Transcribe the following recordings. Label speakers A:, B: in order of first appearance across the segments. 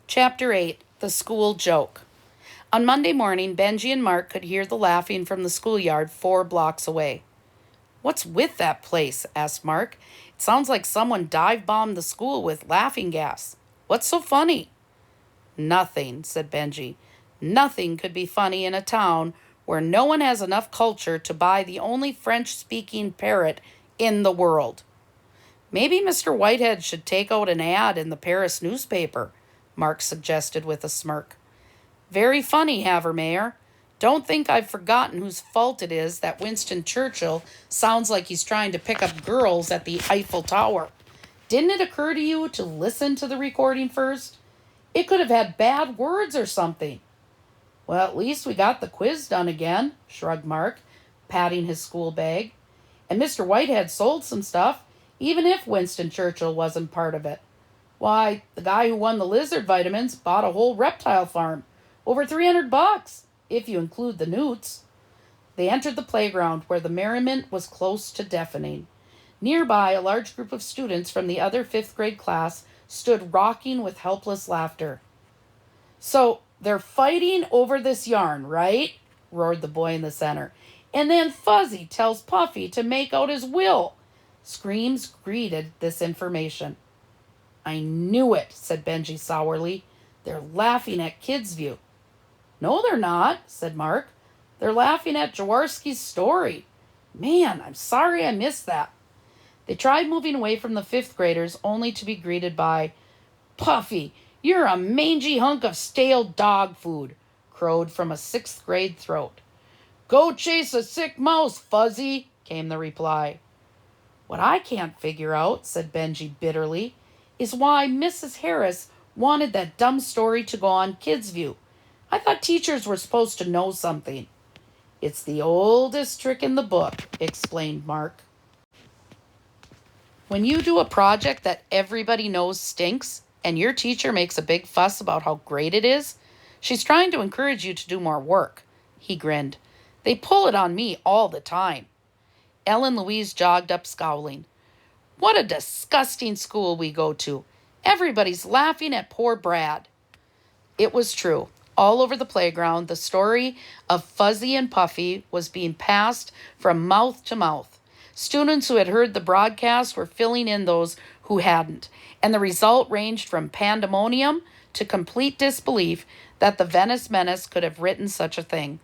A: Chapter 8, The School Joke. On Monday morning, Benji and Mark could hear the laughing from the schoolyard 4 blocks away. "What's with that place?" asked Mark. "It sounds like someone dive-bombed the school with laughing gas. What's so funny?" "Nothing," said Benji. "Nothing could be funny in a town where no one has enough culture to buy the only French-speaking parrot in the world." "Maybe Mr. Whitehead should take out an ad in the Paris newspaper," Mark suggested with a smirk. "Very funny, Havermeyer. Don't think I've forgotten whose fault it is that Winston Churchill sounds like he's trying to pick up girls at the Eiffel Tower. Didn't it occur to you to listen to the recording first? It could have had bad words or something." "Well, at least we got the quiz done again," shrugged Mark, patting his school bag. "And Mr. Whitehead sold some stuff, even if Winston Churchill wasn't part of it. Why, the guy who won the lizard vitamins bought a whole reptile farm. Over $300, if you include the newts." They entered the playground, where the merriment was close to deafening. Nearby, a large group of students from the other 5th grade class stood rocking with helpless laughter. "So, they're fighting over this yarn, right?" roared the boy in the center. "And then Fuzzy tells Puffy to make out his will." Screams greeted this information. "I knew it," said Benji sourly. "They're laughing at Kidsview." "No, they're not," said Mark. "They're laughing at Jaworski's story. Man, I'm sorry I missed that." They tried moving away from the 5th graders, only to be greeted by, "Puffy, you're a mangy hunk of stale dog food," crowed from a 6th grade throat. "Go chase a sick mouse, Fuzzy," came the reply. "What I can't figure out," said Benji bitterly, "is why Mrs. Harris wanted that dumb story to go on Kidsview. I thought teachers were supposed to know something." "It's the oldest trick in the book," explained Mark. "When you do a project that everybody knows stinks, and your teacher makes a big fuss about how great it is, she's trying to encourage you to do more work." He grinned. "They pull it on me all the time." Ellen Louise jogged up scowling. "What a disgusting school we go to. Everybody's laughing at poor Brad." It was true. All over the playground, the story of Fuzzy and Puffy was being passed from mouth to mouth. Students who had heard the broadcast were filling in those who hadn't, and the result ranged from pandemonium to complete disbelief that the Venice Menace could have written such a thing.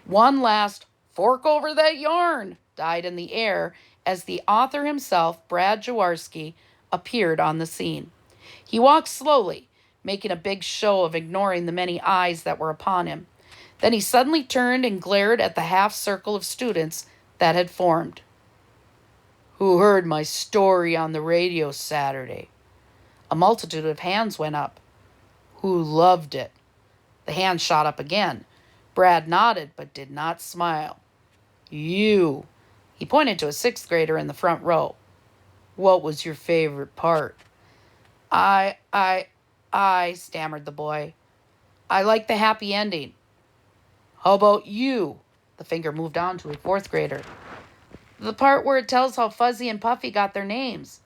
A: One last "fork over that yarn" died in the air as the author himself, Brad Jaworski, appeared on the scene. He walked slowly, making a big show of ignoring the many eyes that were upon him. Then he suddenly turned and glared at the half-circle of students that had formed. "Who heard my story on the radio Saturday?" A multitude of hands went up. "Who loved it?" The hand shot up again. Brad nodded, but did not smile. "You." He pointed to a 6th grader in the front row. "What was your favorite part?" I, stammered the boy. "I like the happy ending." "How about you?" The finger moved on to a 4th grader. "The part where it tells how Fuzzy and Puffy got their names."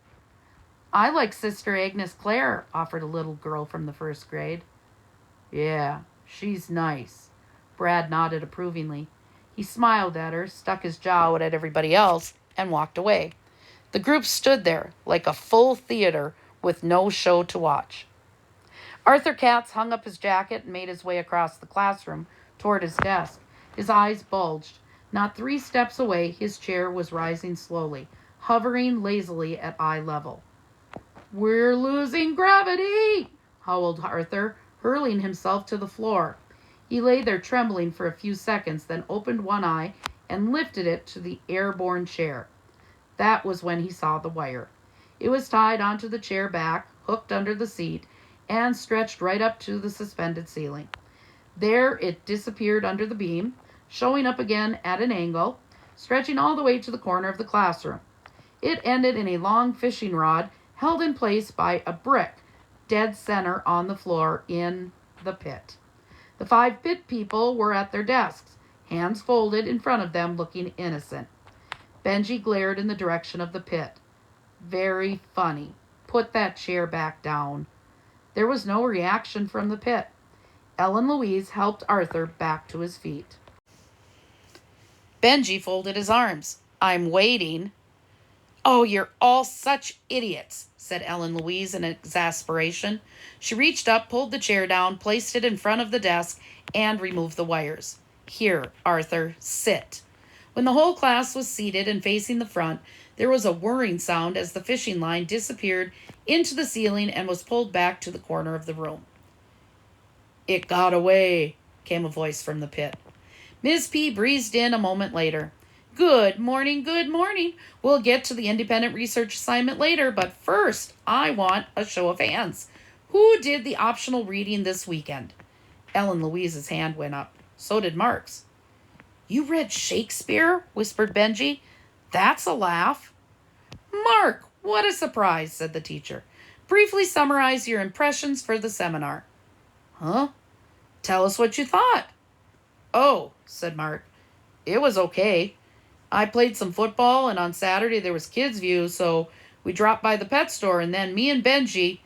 A: "I like Sister Agnes Clare," offered a little girl from the 1st grade. "Yeah, she's nice." Brad nodded approvingly. He smiled at her, stuck his jaw out at everybody else, and walked away. The group stood there, like a full theater, with no show to watch. Arthur Katz hung up his jacket and made his way across the classroom toward his desk. His eyes bulged. Not 3 steps away, his chair was rising slowly, hovering lazily at eye level. "We're losing gravity!" howled Arthur, hurling himself to the floor. He lay there trembling for a few seconds, then opened one eye and lifted it to the airborne chair. That was when he saw the wire. It was tied onto the chair back, hooked under the seat, and stretched right up to the suspended ceiling. There it disappeared under the beam, showing up again at an angle, stretching all the way to the corner of the classroom. It ended in a long fishing rod held in place by a brick, dead center on the floor in the pit. The 5 pit people were at their desks, hands folded in front of them, looking innocent. Benji glared in the direction of the pit. "Very funny. Put that chair back down." There was no reaction from the pit. Ellen Louise helped Arthur back to his feet. Benji folded his arms. I'm waiting. Oh, you're all such idiots, said Ellen Louise in exasperation. She reached up, pulled the chair down, placed it in front of the desk, and removed the wires. Here, Arthur, sit. When the whole class was seated and facing the front, there was a whirring sound as the fishing line disappeared into the ceiling and was pulled back to the corner of the room. It got away, came a voice from the pit. Ms. P breezed in a moment later. Good morning, good morning. We'll get to the independent research assignment later, but first, I want a show of hands. Who did the optional reading this weekend? Ellen Louise's hand went up. So did Mark's. You read Shakespeare? Whispered Benji. That's a laugh. Mark, what a surprise, said the teacher. Briefly summarize your impressions for the seminar. Huh? Tell us what you thought. Oh, said Mark. It was okay. I played some football, and on Saturday there was Kids View, so we dropped by the pet store, and then me and Benji...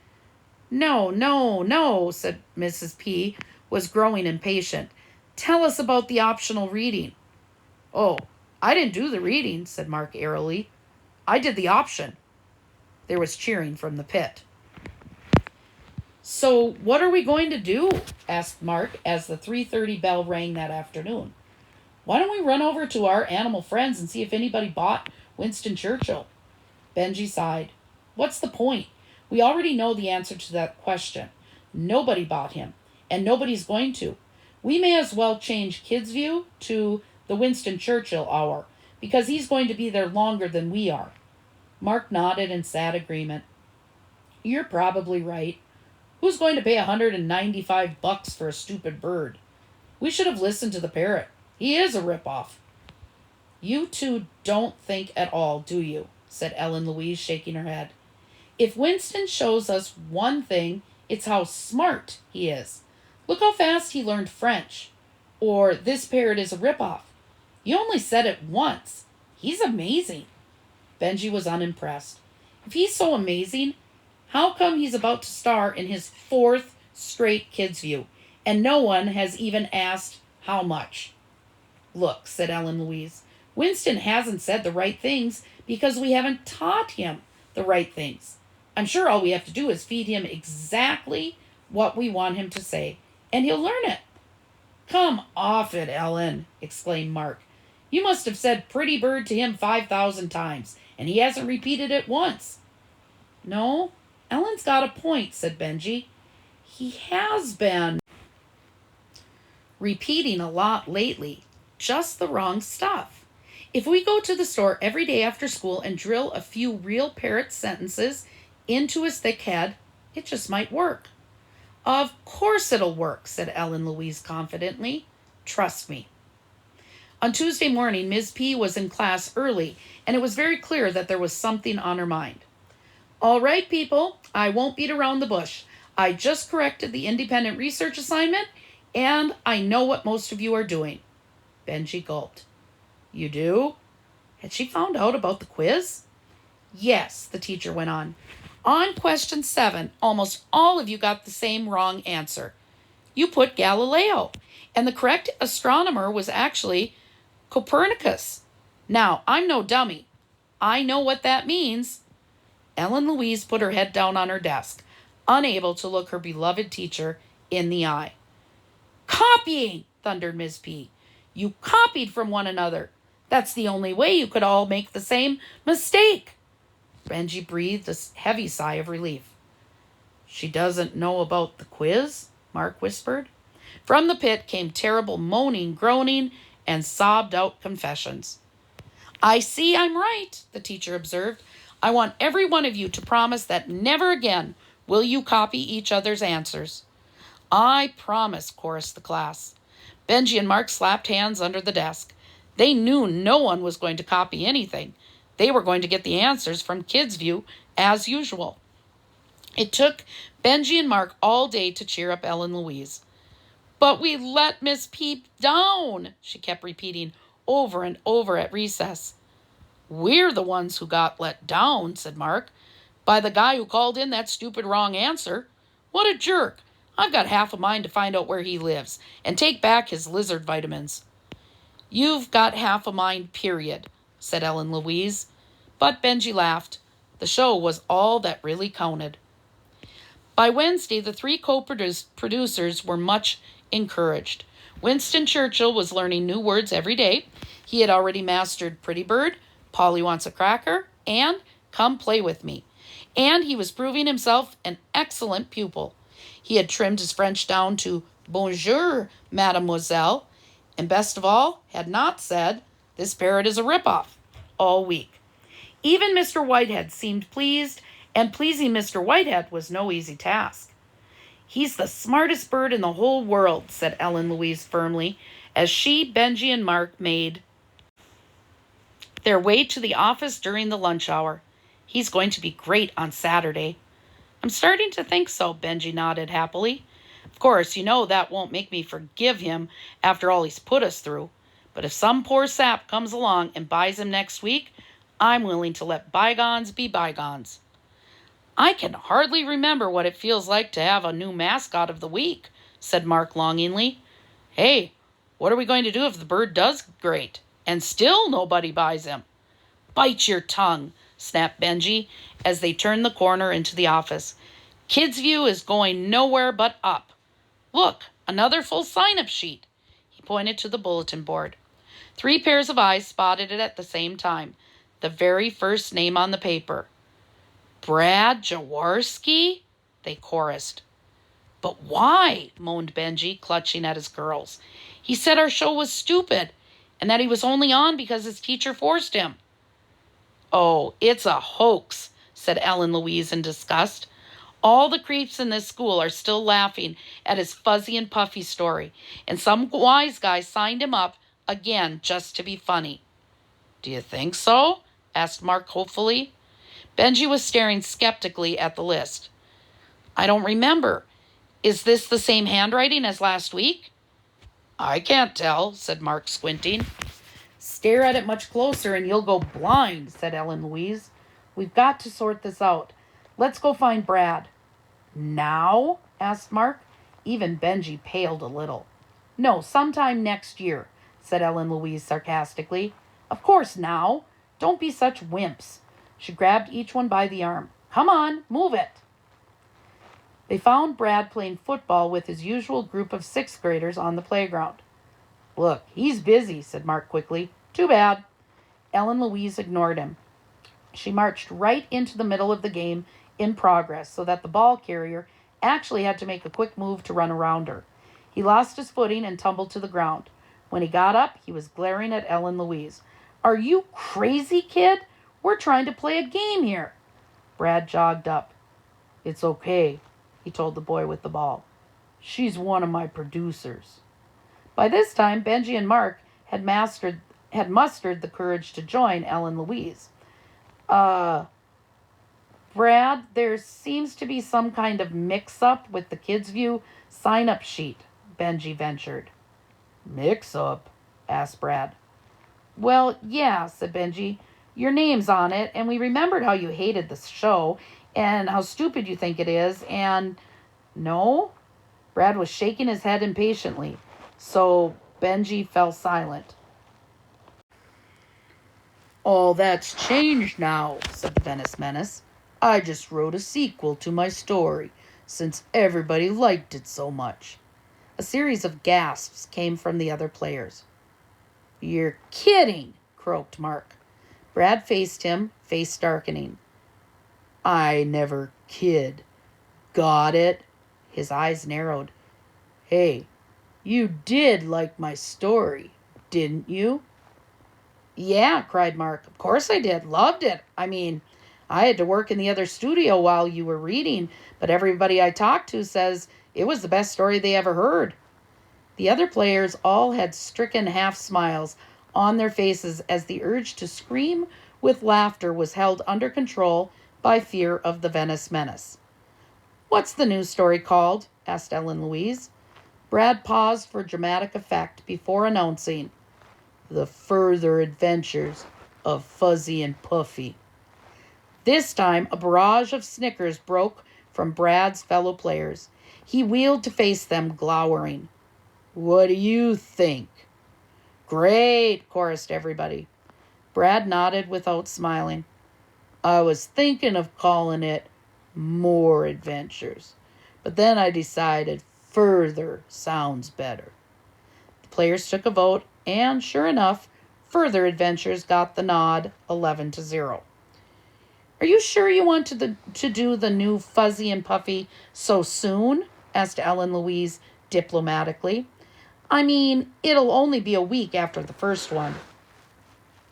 A: No, said Mrs. P, was growing impatient. Tell us about the optional reading. Oh, I didn't do the reading, said Mark airily. I did the option. There was cheering from the pit. So what are we going to do? Asked Mark as the 3:30 bell rang that afternoon. Why don't we run over to our animal friends and see if anybody bought Winston Churchill? Benji sighed. What's the point? We already know the answer to that question. Nobody bought him, and nobody's going to. We may as well change Kids View to the Winston Churchill hour, because he's going to be there longer than we are. Mark nodded in sad agreement. You're probably right. Who's going to pay $195 for a stupid bird? We should have listened to the parrot. He is a ripoff. You two don't think at all, do you? Said Ellen Louise, shaking her head. If Winston shows us one thing, it's how smart he is. Look how fast he learned French. Or this parrot is a ripoff. You only said it once. He's amazing. Benji was unimpressed. If he's so amazing, how come he's about to star in his 4th straight Kids View, and no one has even asked how much? Look, said Ellen Louise, Winston hasn't said the right things because we haven't taught him the right things. I'm sure all we have to do is feed him exactly what we want him to say, and he'll learn it. Come off it, Ellen, exclaimed Mark. You must have said pretty bird to him 5,000 times, and he hasn't repeated it once. No, Ellen's got a point, said Benji. He has been repeating a lot lately, just the wrong stuff. If we go to the store every day after school and drill a few real parrot sentences into his thick head, it just might work. Of course it'll work, said Ellen Louise confidently. Trust me. On Tuesday morning, Ms. P was in class early, and it was very clear that there was something on her mind. All right, people, I won't beat around the bush. I just corrected the independent research assignment, and I know what most of you are doing. Benji gulped. You do? Had she found out about the quiz? Yes, the teacher went on. On question 7, almost all of you got the same wrong answer. You put Galileo, and the correct astronomer was actually Copernicus. Now, I'm no dummy. I know what that means. Ellen Louise put her head down on her desk, unable to look her beloved teacher in the eye. Copying, thundered Ms. P. You copied from one another. That's the only way you could all make the same mistake. Benji breathed a heavy sigh of relief. She doesn't know about the quiz? Mark whispered. From the pit came terrible moaning, groaning, and sobbed-out confessions. I see I'm right, the teacher observed. I want every one of you to promise that never again will you copy each other's answers. I promise, chorused the class. Benji and Mark slapped hands under the desk. They knew no one was going to copy anything. They were going to get the answers from Kids View as usual. It took Benji and Mark all day to cheer up Ellen Louise. But we let Miss P down, she kept repeating over and over at recess. We're the ones who got let down, said Mark, by the guy who called in that stupid wrong answer. What a jerk! I've got half a mind to find out where he lives and take back his lizard vitamins. You've got half a mind, period, said Ellen Louise. But Benji laughed. The show was all that really counted. By Wednesday, the three co-producers were much encouraged. Winston Churchill was learning new words every day. He had already mastered Pretty Bird, Polly Wants a Cracker, and Come Play With Me. And he was proving himself an excellent pupil. He had trimmed his French down to Bonjour, mademoiselle, and best of all, had not said, This parrot is a ripoff, all week. Even Mr. Whitehead seemed pleased, and pleasing Mr. Whitehead was no easy task. He's the smartest bird in the whole world, said Ellen Louise firmly, as she, Benji, and Mark made their way to the office during the lunch hour. He's going to be great on Saturday. I'm starting to think so, Benji nodded happily. Of course, you know that won't make me forgive him after all he's put us through. But if some poor sap comes along and buys him next week, I'm willing to let bygones be bygones. I can hardly remember what it feels like to have a new mascot of the week, said Mark longingly. Hey, what are we going to do if the bird does great and still nobody buys him? Bite your tongue, snapped Benji as they turned the corner into the office. Kids View is going nowhere but up. Look, another full sign-up sheet. He pointed to the bulletin board. 3 pairs of eyes spotted it at the same time. The very first name on the paper. Brad Jaworski? They chorused. But why? Moaned Benji, clutching at his curls. He said our show was stupid and that he was only on because his teacher forced him. Oh, it's a hoax, said Ellen Louise in disgust. All the creeps in this school are still laughing at his fuzzy and puffy story, and some wise guy signed him up again just to be funny. Do you think so? Asked Mark hopefully. Benji was staring skeptically at the list. I don't remember. Is this the same handwriting as last week? I can't tell, said Mark, squinting. Stare at it much closer and you'll go blind, said Ellen Louise. We've got to sort this out. Let's go find Brad. Now? Asked Mark. Even Benji paled a little. No, sometime next year, said Ellen Louise sarcastically. Of course now. Don't be such wimps. She grabbed each one by the arm. Come on, move it. They found Brad playing football with his usual group of 6th graders on the playground. Look, he's busy, said Mark quickly. Too bad. Ellen Louise ignored him. She marched right into the middle of the game in progress so that the ball carrier actually had to make a quick move to run around her. He lost his footing and tumbled to the ground. When he got up, he was glaring at Ellen Louise. Are you crazy, kid? We're trying to play a game here. Brad jogged up. It's okay, he told the boy with the ball. She's one of my producers. By this time, Benji and Mark had mustered the courage to join Ellen Louise. Brad, there seems to be some kind of mix-up with the Kids View sign-up sheet, Benji ventured. Mix-up? Asked Brad. Well, yeah, said Benji. Your name's on it, and we remembered how you hated the show and how stupid you think it is, and... No? Brad was shaking his head impatiently, so Benji fell silent. All that's changed now, said the Venice Menace. I just wrote a sequel to my story, since everybody liked it so much. A series of gasps came from the other players. You're kidding, croaked Mark. Brad faced him, face darkening. I never kid. Got it? His eyes narrowed. Hey, you did like my story, didn't you? Yeah, cried Mark. Of course I did. Loved it. I mean, I had to work in the other studio while you were reading, but everybody I talked to says it was the best story they ever heard. The other players all had stricken half smiles on their faces as the urge to scream with laughter was held under control by fear of the Venice Menace. What's the new story called? Asked Ellen Louise. Brad paused for dramatic effect before announcing, The Further Adventures of Fuzzy and Puffy. This time, a barrage of snickers broke from Brad's fellow players. He wheeled to face them, glowering. "What do you think?" "Great," chorused everybody. Brad nodded without smiling. "I was thinking of calling it More Adventures, but then I decided Further sounds better." The players took a vote, and sure enough, Further Adventures got the nod, 11-0. "Are you sure you want to do the new Fuzzy and Puffy so soon?" asked Ellen Louise diplomatically. "I mean, it'll only be a week after the first one."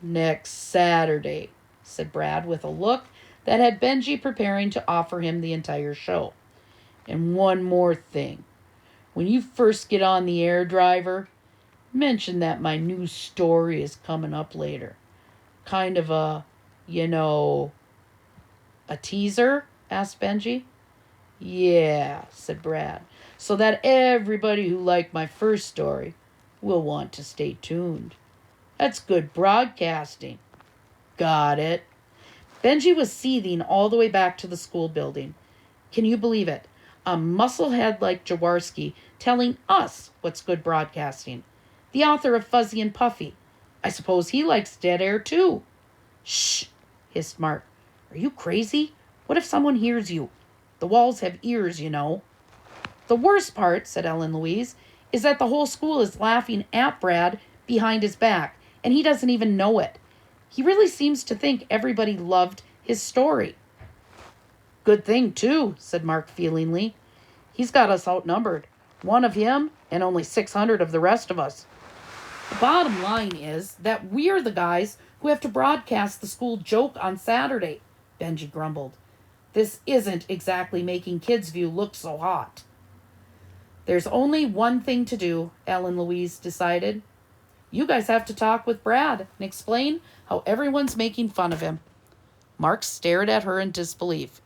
A: "Next Saturday," said Brad with a look that had Benji preparing to offer him the entire show. "And one more thing. When you first get on the air, driver, mention that my new story is coming up later. Kind of a, a teaser?" asked Benji. "Yeah," said Brad, "so that everybody who liked my first story will want to stay tuned. That's good broadcasting." "Got it." Benji was seething all the way back to the school building. Can you believe it? A musclehead like Jaworski telling us what's good broadcasting. The author of Fuzzy and Puffy. I suppose he likes dead air too. "Shh," hissed Mark. "Are you crazy? What if someone hears you? The walls have ears, you know." "The worst part," said Ellen Louise, "is that the whole school is laughing at Brad behind his back, and he doesn't even know it. He really seems to think everybody loved his story." "Good thing, too," said Mark feelingly. "He's got us outnumbered. One of him and only 600 of the rest of us." "The bottom line is that we're the guys who have to broadcast the school joke on Saturday," Benji grumbled. "This isn't exactly making Kids View look so hot." "There's only one thing to do," Ellen Louise decided. "You guys have to talk with Brad and explain how everyone's making fun of him." Mark stared at her in disbelief.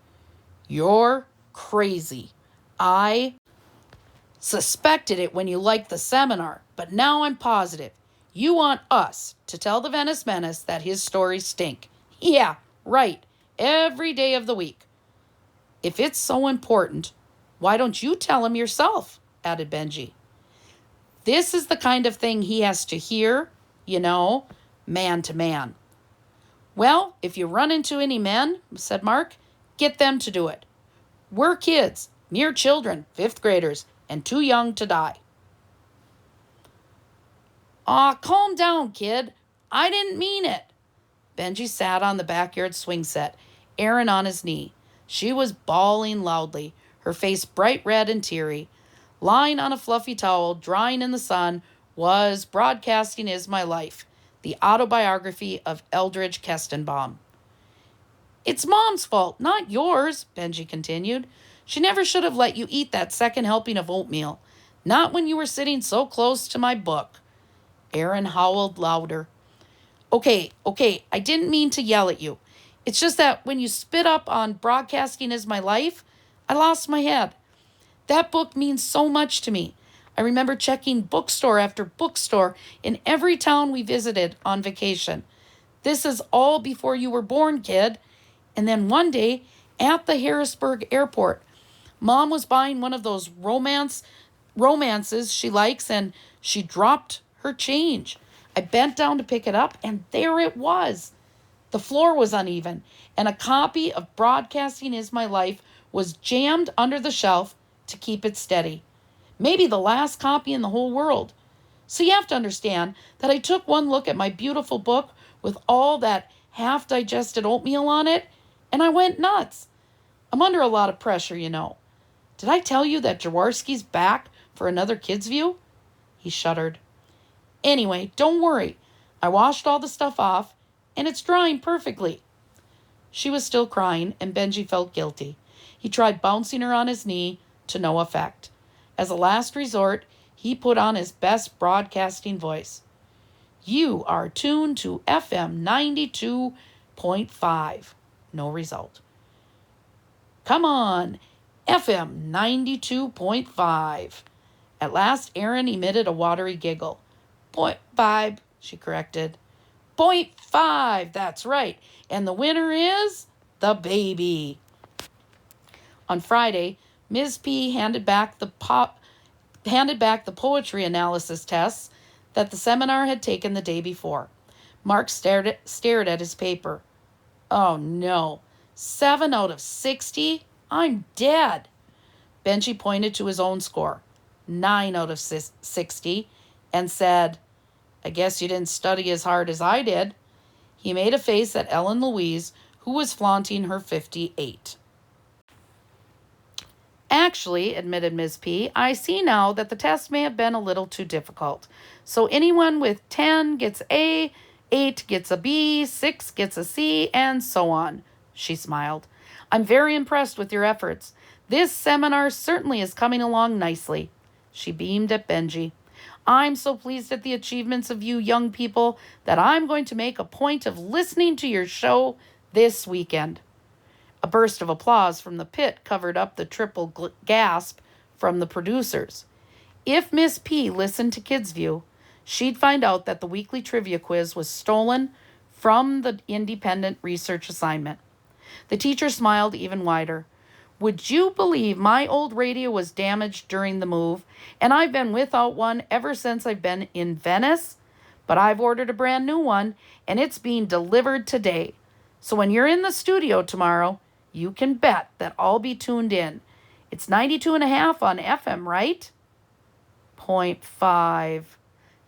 A: "You're crazy. I suspected it when you liked the seminar, but now I'm positive. You want us to tell the Venice Menace that his stories stink. Yeah, right. Every day of the week." "If it's so important, why don't you tell him yourself?" added Benji. "This is the kind of thing he has to hear, man to man." "Well, if you run into any men," said Mark, "get them to do it. We're kids, mere children, 5th graders, and too young to die." "Aw, calm down, kid. I didn't mean it." Benji sat on the backyard swing set, Aaron on his knee. She was bawling loudly, her face bright red and teary. Lying on a fluffy towel, drying in the sun, was Broadcasting Is My Life, the autobiography of Eldridge Kestenbaum. "It's Mom's fault, not yours," Benji continued. "She never should have let you eat that second helping of oatmeal. Not when you were sitting so close to my book." Aaron howled louder. Okay, I didn't mean to yell at you. It's just that when you spit up on Broadcasting Is My Life, I lost my head. That book means so much to me. I remember checking bookstore after bookstore in every town we visited on vacation. This is all before you were born, kid. And then one day, at the Harrisburg airport, Mom was buying one of those romances she likes, and she dropped her change. I bent down to pick it up, and there it was. The floor was uneven, and a copy of Broadcasting Is My Life was jammed under the shelf to keep it steady. Maybe the last copy in the whole world. So you have to understand that I took one look at my beautiful book with all that half-digested oatmeal on it, and I went nuts. I'm under a lot of pressure, Did I tell you that Jaworski's back for another Kids View? He shuddered. Anyway, don't worry. I washed all the stuff off, and it's drying perfectly. She was still crying, and Benji felt guilty. He tried bouncing her on his knee, to no effect. As a last resort, he put on his best broadcasting voice. "You are tuned to FM 92.5. No result. "Come on, FM 92.5. At last, Aaron emitted a watery giggle. "0.5, she corrected. "0.5, that's right. And the winner is the baby." On Friday, Ms. P handed back the poetry analysis tests that the seminar had taken the day before. Mark stared at his paper. Oh no, 7 out of 60? I'm dead. Benji pointed to his own score, 9 out of 60, and said, I guess you didn't study as hard as I did. He made a face at Ellen Louise, who was flaunting her 58. Actually, admitted Ms. P, I see now that the test may have been a little too difficult. So anyone with 10 gets A, 8 gets a B, 6 gets a C, and so on. She smiled. I'm very impressed with your efforts. This seminar certainly is coming along nicely. She beamed at Benji. I'm so pleased at the achievements of you young people that I'm going to make a point of listening to your show this weekend. A burst of applause from the pit covered up the triple gasp from the producers. If Miss P listened to Kids View, she'd find out that the weekly trivia quiz was stolen from the independent research assignment. The teacher smiled even wider. Would you believe my old radio was damaged during the move, and I've been without one ever since I've been in Venice? But I've ordered a brand new one, and it's being delivered today. So when you're in the studio tomorrow, you can bet that I'll be tuned in. It's 92.5 on FM, right? .5.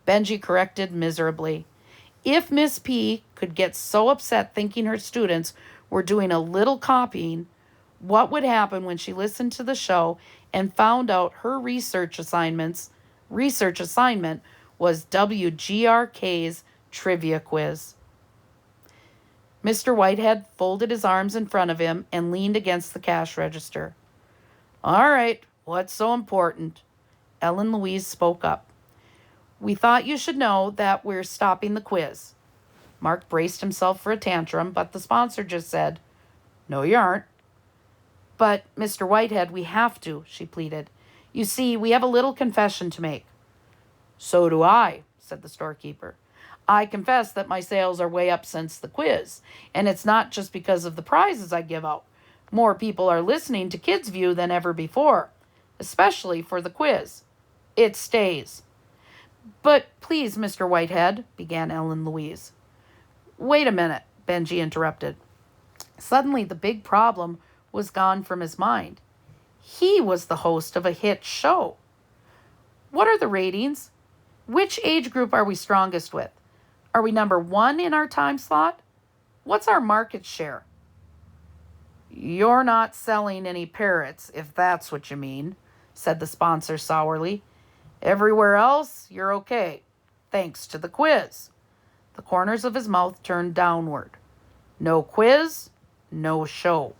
A: Benji corrected miserably. If Miss P could get so upset thinking her students were doing a little copying, what would happen when she listened to the show and found out her research assignment was WGRK's trivia quiz? Mr. Whitehead folded his arms in front of him and leaned against the cash register. All right, what's so important? Ellen Louise spoke up. We thought you should know that we're stopping the quiz. Mark braced himself for a tantrum, but the sponsor just said, No, you aren't. But, Mr. Whitehead, we have to, she pleaded. You see, we have a little confession to make. So do I, said the storekeeper. I confess that my sales are way up since the quiz, and it's not just because of the prizes I give out. More people are listening to Kids View than ever before, especially for the quiz. It stays. But please, Mr. Whitehead, began Ellen Louise. Wait a minute, Benji interrupted. Suddenly the big problem was gone from his mind. He was the host of a hit show. What are the ratings? Which age group are we strongest with? Are we number 1 in our time slot? What's our market share? You're not selling any parrots, if that's what you mean, said the sponsor sourly. Everywhere else, you're okay, thanks to the quiz. The corners of his mouth turned downward. No quiz, no show.